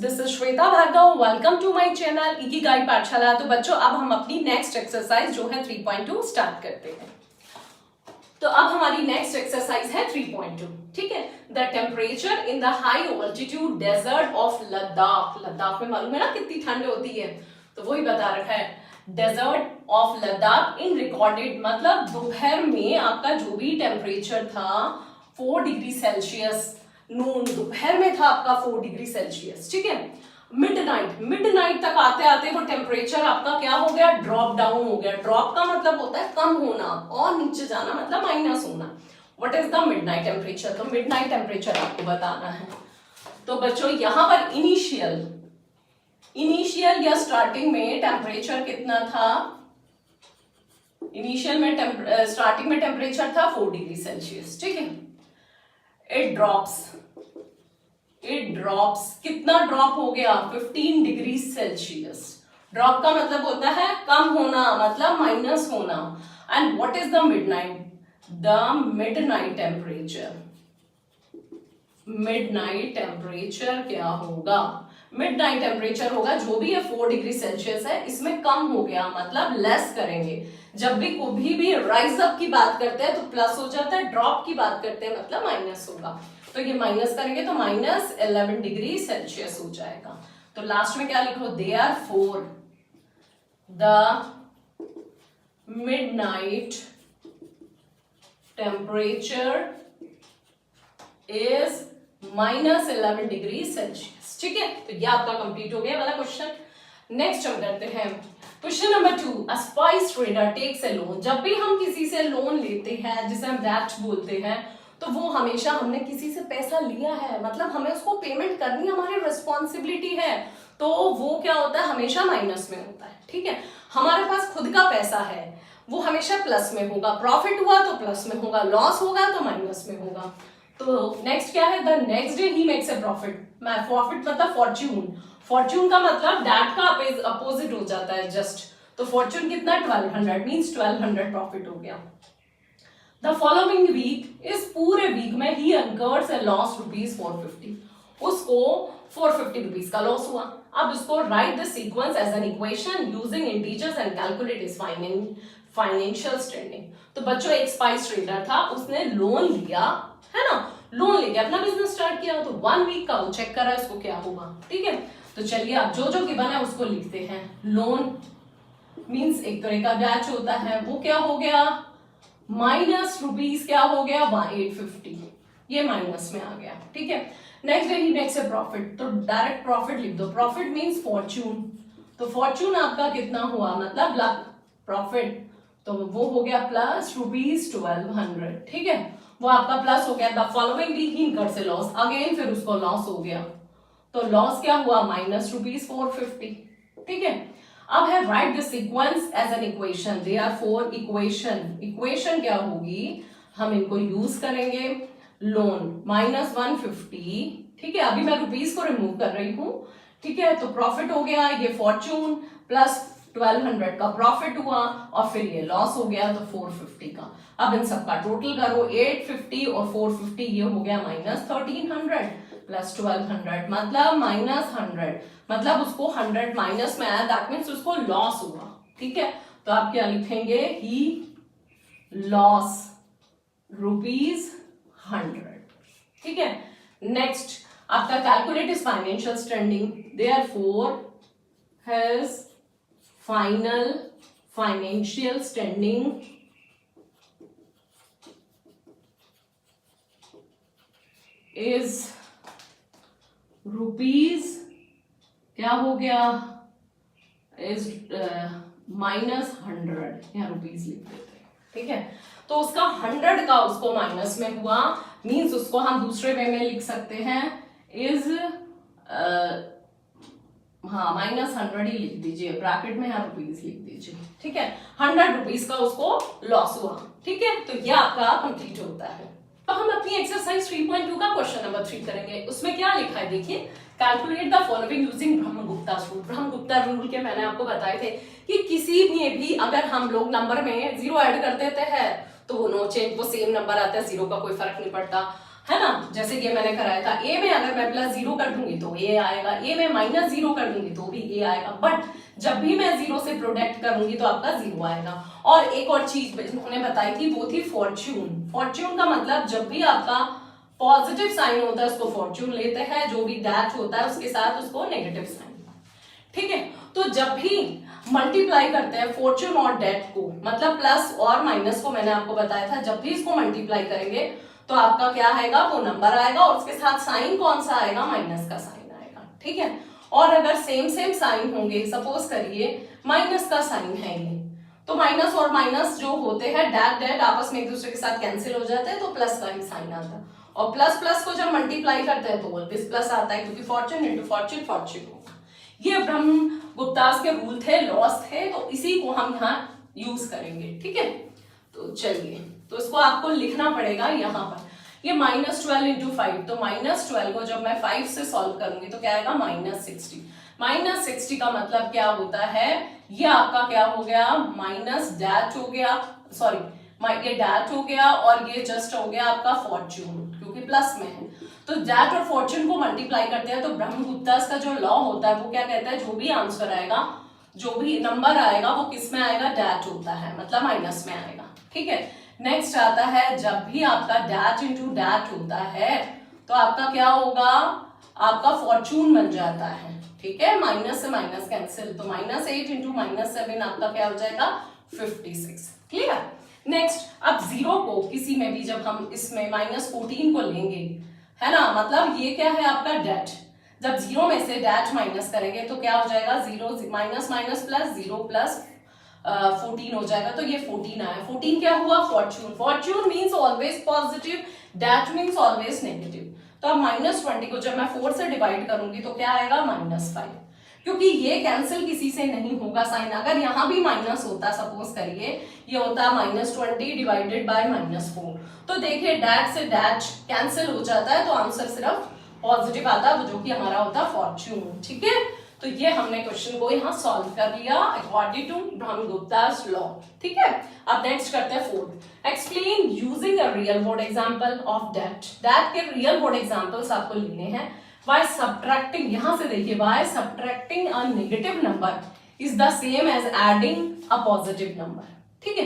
This is Shweta Bhargav. Welcome to my channel Ikigai Pathshala. तो बच्चों अब हम अपनी नेक्स्ट एक्सरसाइज जो है 3.2 स्टार्ट करते हैं। तो अब हमारी नेक्स्ट एक्सरसाइज है 3.2। ठीक है। The temperature in the high altitude desert of Ladakh. Ladakh में मालूम है ना कितनी ठंड होती है, तो वही बता रखा है। Desert of Ladakh in recorded, मतलब दोपहर में आपका जो भी टेम्परेचर था 4 डिग्री सेल्सियस। नून दोपहर में था आपका 4 डिग्री सेल्सियस। ठीक है। मिडनाइट तक आते आते वो टेम्परेचर आपका क्या हो गया, ड्रॉप डाउन हो गया। ड्रॉप का मतलब होता है कम होना, और नीचे जाना मतलब माइनस होना। What is the midnight temperature? तो मिडनाइट टेम्परेचर आपको बताना है। तो बच्चों यहां पर इनिशियल या स्टार्टिंग में टेम्परेचर कितना था? इनिशियल में स्टार्टिंग में टेम्परेचर था 4 डिग्री सेल्सियस। ठीक है। इट ड्रॉप्स कितना ड्रॉप हो गया? 15 डिग्री सेल्सियस। ड्रॉप का मतलब होता है कम होना, मतलब माइनस होना। And what is the midnight? The midnight temperature क्या होगा? मिडनाइट टेम्परेचर होगा जो भी है 4 डिग्री सेल्सियस है, इसमें कम हो गया, मतलब लेस करेंगे। जब भी कभी भी राइज अप की बात करते हैं तो प्लस हो जाता है, ड्रॉप की बात करते हैं मतलब माइनस होगा। तो ये माइनस करेंगे तो -11 डिग्री सेल्सियस हो जाएगा। तो लास्ट में क्या लिखो? Therefore the midnight temperature is -11 degree Celsius. ठीक है। तो ये आपका कंप्लीट हो गया वाला क्वेश्चन। नेक्स्ट हम करते हैं question number 2। A spice trader takes a loan. जब भी हम किसी से लोन लेते हैं, जिसे हम डेट बोलते हैं, तो वो हमेशा हमने किसी से पैसा लिया है, मतलब हमें उसको पेमेंट करनी हमारी रिस्पॉन्सिबिलिटी है, तो वो क्या होता है? हमेशा माइनस में होता है। ठीक है। हमारे पास खुद का पैसा है, वो हमेशा प्लस में होगा। प्रॉफिट हुआ तो प्लस में होगा, लॉस होगा तो माइनस में होगा। तो नेक्स्ट क्या है? The next day he makes a profit. Profit मतलब फॉर्च्यून का मतलब दैट का अपोजिट हो जाता है जस्ट। तो फॉर्च्यून कितना? 1200 मींस 1200 प्रॉफिट हो गया। द फॉलोइंग वीक, इस पूरे वीक में ही अनकर्स ए लॉस ₹450। उसको 450 रुपीज का लॉस हुआ। अब उसको write the sequence as an equation using integers and calculate is financial standing. तो बच्चों एक स्पाइस ट्रेडर था, उसने लोन लिया है ना, लोन लेके अपना बिजनेस स्टार्ट किया। तो 1 वीक का वो चेक कर रहा है उसको क्या होगा। ठीक है। तो चलिए अब जो गिवन है उसको लिखते हैं। लोन मींस एक तरह का ब्याज होता है, वो क्या हो गया? माइनस रुपीज क्या हो गया? 850। ये माइनस में आ गया। ठीक है। Next day he makes a profit, तो डायरेक्ट प्रॉफिट लिख दो। प्रॉफिट मींस फॉर्च्यून, तो फॉर्च्यून आपका कितना हुआ, मतलब प्रॉफिट, तो वो हो गया प्लस ₹1200। ठीक है। वो आपका प्लस हो गया। The following week he incurs a loss, again फिर उसको लॉस हो गया, तो लॉस क्या हुआ? -450। ठीक है। अब है write the sequence as an equation. Therefore equation क्या होगी? हम इनको यूज करेंगे। लोन -150। ठीक है। अभी मैं रुपीस को रिमूव कर रही हूं। ठीक है। तो प्रॉफिट हो गया ये फॉर्च्यून, प्लस 1200 का प्रॉफिट हुआ, और फिर ये लॉस हो गया तो 450 का। अब इन सबका टोटल करो, 850 और 450, ये हो गया -1300 प्लस 1200 मतलब -100, मतलब उसको 100 माइनस में आया, दैट मीन्स उसको लॉस हुआ। ठीक है। तो आप क्या लिखेंगे? ही लॉस ₹100। ठीक है। नेक्स्ट आपका calculate is financial standing. Therefore his final financial standing is rupees क्या हो गया? इज -100, यहाँ रुपीज लिख देते हैं। ठीक है। तो उसका 100 का उसको माइनस में हुआ, मींस उसको हम दूसरे वे में लिख सकते हैं इज -100 ही लिख दीजिए, ब्रैकेट में यहाँ रुपीज लिख दीजिए। ठीक है। 100 रुपीज का उसको लॉस हुआ। ठीक है। तो यह आपका कंप्लीट होता है। अब हम अपनी एक्सरसाइज 3.2 का क्वेश्चन नंबर 3 करेंगे। उसमें क्या लिखा है देखिए, calculate the following using Brahmagupta rule. Brahmagupta rule के मैंने आपको बताए थे कि किसी भी अगर हम लोग नंबर में 0 ऐड कर देते हैं तो वो नो चेंज, वो सेम नंबर आता है, 0 का कोई फर्क नहीं पड़ता। है ना। जैसे ये मैंने कराया था, ए में अगर मैं +0 कर दूंगी तो ए आएगा, ए में -0 कर दूंगी तो भी ए आएगा, बट जब भी मैं 0 से प्रोडक्ट करूंगी तो आपका 0 आएगा। और एक और चीज उन्होंने बताई थी, वो थी फॉर्च्यून। फॉर्च्यून का मतलब जब भी आपका पॉजिटिव साइन होता है उसको फॉर्च्यून लेते हैं, जो भी डैट होता है उसके साथ उसको नेगेटिव साइन। ठीक है, तो जब भी मल्टीप्लाई करते हैं फॉर्च्यून और डेट को, मतलब प्लस और माइनस को, मैंने आपको बताया था जब भी इसको मल्टीप्लाई करेंगे तो आपका क्या आएगा, वो नंबर आएगा और उसके साथ साइन कौन सा आएगा, माइनस का साइन आएगा। ठीक है, और अगर सेम सेम साइन होंगे, सपोज करिए माइनस का साइन है ये, तो माइनस और माइनस जो होते हैं डैट डैट आपस में एक दूसरे के साथ कैंसिल हो जाते हैं, तो प्लस का ही साइन आता है। और प्लस प्लस को जब मल्टीप्लाई करते हैं तो ऑलवेज प्लस आता है, क्योंकि फॉर्च्यून इंटू फॉर्च्यून फॉर्च्यून होगा। ये ब्रह्म गुप्तास के रूल थे, लॉस थे, तो इसी को हम यहाँ यूज करेंगे। ठीक है, तो चलिए, तो इसको आपको लिखना पड़ेगा यहाँ पर, ये -12 इंटू 5, तो -12 को जब मैं 5 से सॉल्व करूंगी तो क्या आएगा, -60। -60 का मतलब क्या होता है, ये आपका क्या हो गया, माइनस डैट हो गया, सॉरी ये डैट हो गया और ये जस्ट हो गया आपका फॉर्च्यून, क्योंकि प्लस में है। तो डैट और फॉर्च्यून को मल्टीप्लाई करते हैं तो ब्रह्मगुप्तास का जो लॉ होता है वो क्या कहता है, जो भी आंसर आएगा, जो भी नंबर आएगा वो किस में आएगा, डैट होता है, मतलब माइनस में आएगा। ठीक है, नेक्स्ट आता है, जब भी आपका डैट इंटू डैट होता है तो आपका क्या होगा, आपका फॉर्च्यून बन जाता है। ठीक है, माइनस से माइनस कैंसिल, तो -8 इंटू -7 आपका क्या हो जाएगा, 56। क्लियर। नेक्स्ट, अब 0 को किसी में भी जब हम इसमें -14 को लेंगे, है ना, मतलब ये क्या है आपका डैट, जब 0 में से डैट माइनस करेंगे तो क्या हो जाएगा, 0 माइनस माइनस प्लस 0 प्लस 14 हो जाएगा, तो ये 14 आया। 14 क्या हुआ, Fortune. Fortune means always positive, that means always negative. तो अब -20 को जब मैं 4 से डिवाइड करूंगी तो क्या आएगा, -5, क्योंकि ये कैंसिल किसी से नहीं होगा साइन। अगर यहाँ भी माइनस होता, सपोज करिए ये होता -20 डिवाइडेड बाय -4, तो देखिए डैट से डैट कैंसिल हो जाता है, तो आंसर सिर्फ पॉजिटिव आता है, जो कि हमारा होता है फॉर्च्यून। ठीक है, तो ये हमने क्वेश्चन को यहाँ सॉल्व कर लिया अकॉर्डिंग टू ब्रह्मगुप्तास लॉ। ठीक है, अब नेक्स्ट करते हैं 4th, explain using a real word example of that. That के रियल वर्ड एग्जांपल्स आपको लेने हैं। By subtracting, यहां से देखिए, by subtracting a negative number is the same as adding a positive number। ठीक है,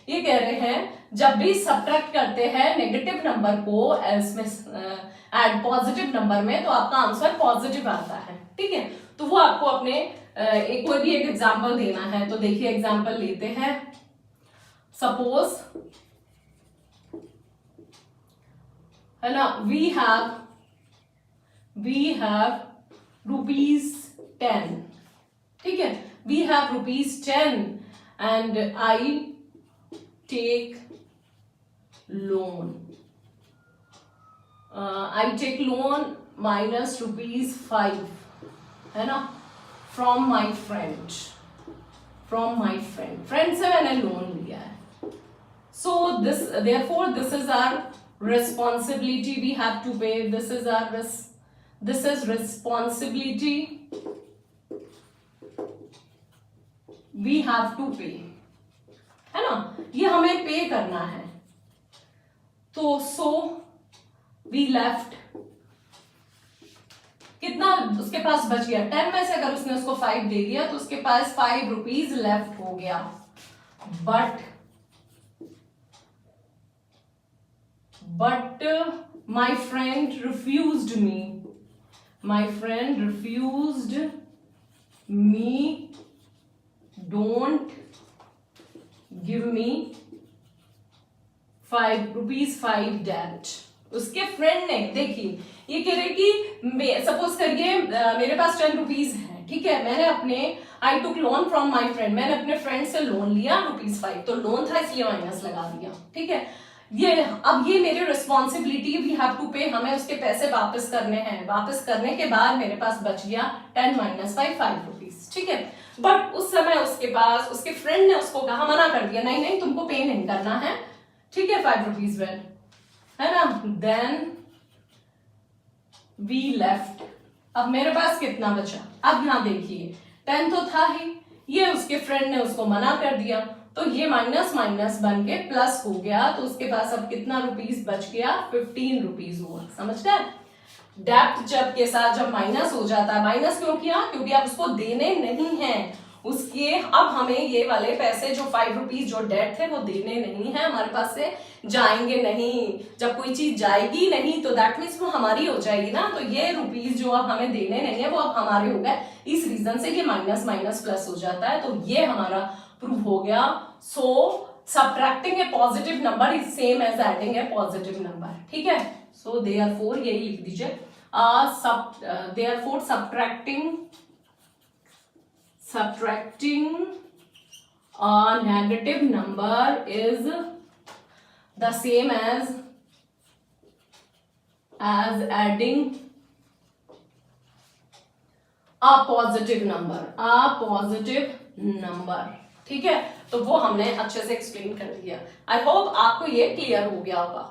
ये कह रहे हैं जब भी सब्ट्रैक्ट करते हैं नेगेटिव नंबर को इसमें ऐड पॉजिटिव नंबर में, तो आपका आंसर पॉजिटिव आता है। ठीक है, तो वो आपको अपने एक कोई भी एक एग्जांपल देना है, तो देखिए एग्जांपल लेते हैं। सपोज, है ना, we have ₹10। ठीक है, we have ₹10 and I take loan, I take loan -5, है ना, from my friend, friend से मैंने लोन लिया है। So this, therefore this is our responsibility, we have to pay, this is responsibility, we have to pay, है ना, ये हमें पे करना है। तो so we left, कितना उसके पास बच गया, 10 में से अगर उसने उसको 5 दे दिया तो उसके पास ₹5 लेफ्ट हो गया। But my friend refused me, don't give me ₹5 debt। उसके फ्रेंड ने, देखिए ये कह रहे कि सपोज करिए मेरे पास ₹10 है। ठीक है, मैंने अपने आई टुक लोन फ्रॉम माई फ्रेंड, मैंने अपने फ्रेंड से लोन लिया ₹5, तो लोन था इसलिए माइनस लगा दिया। ठीक है, ये अब ये मेरी रिस्पॉन्सिबिलिटी, वी हैव टू पे, हमें उसके पैसे वापस करने हैं। वापस करने के बाद मेरे पास बच गया 10 - 5 ₹5। ठीक है, बट उस समय उसके पास उसके फ्रेंड ने उसको कहा, मना कर दिया, नहीं नहीं तुमको पे नहीं करना है। ठीक है, ₹5 वेल, है ना, देन वी लेफ्ट। अब मेरे पास कितना बचा, अब यहाँ देखिए 10 तो था ही, ये उसके फ्रेंड ने उसको मना कर दिया, तो ये माइनस माइनस बन के प्लस हो गया, तो उसके पास अब कितना रुपीस बच गया, 15 रुपीस हुआ। समझ गए? डेप्थ जब के साथ जब माइनस हो जाता है, माइनस क्यों किया, क्योंकि आप उसको देने नहीं है उसके, अब हमें ये वाले पैसे जो 5 रुपीज जो डेट थे वो देने नहीं है, हमारे पास से जाएंगे नहीं। जब कोई चीज जाएगी नहीं तो दैट मीन्स वो हमारी हो जाएगी ना, तो ये रुपीज जो अब हमें देने नहीं है वो अब हमारे हो गए, इस रीजन से ये माइनस माइनस प्लस हो जाता है। तो ये हमारा प्रूफ हो गया। So subtracting a positive number is same as adding a positive number. ठीक है? सो देयरफॉर यही लिख दीजिए, therefore subtracting a negative number is the same as adding a positive number। ठीक है? तो वो हमने अच्छे से एक्सप्लेन कर दिया। आई होप आपको ये क्लियर हो गया होगा।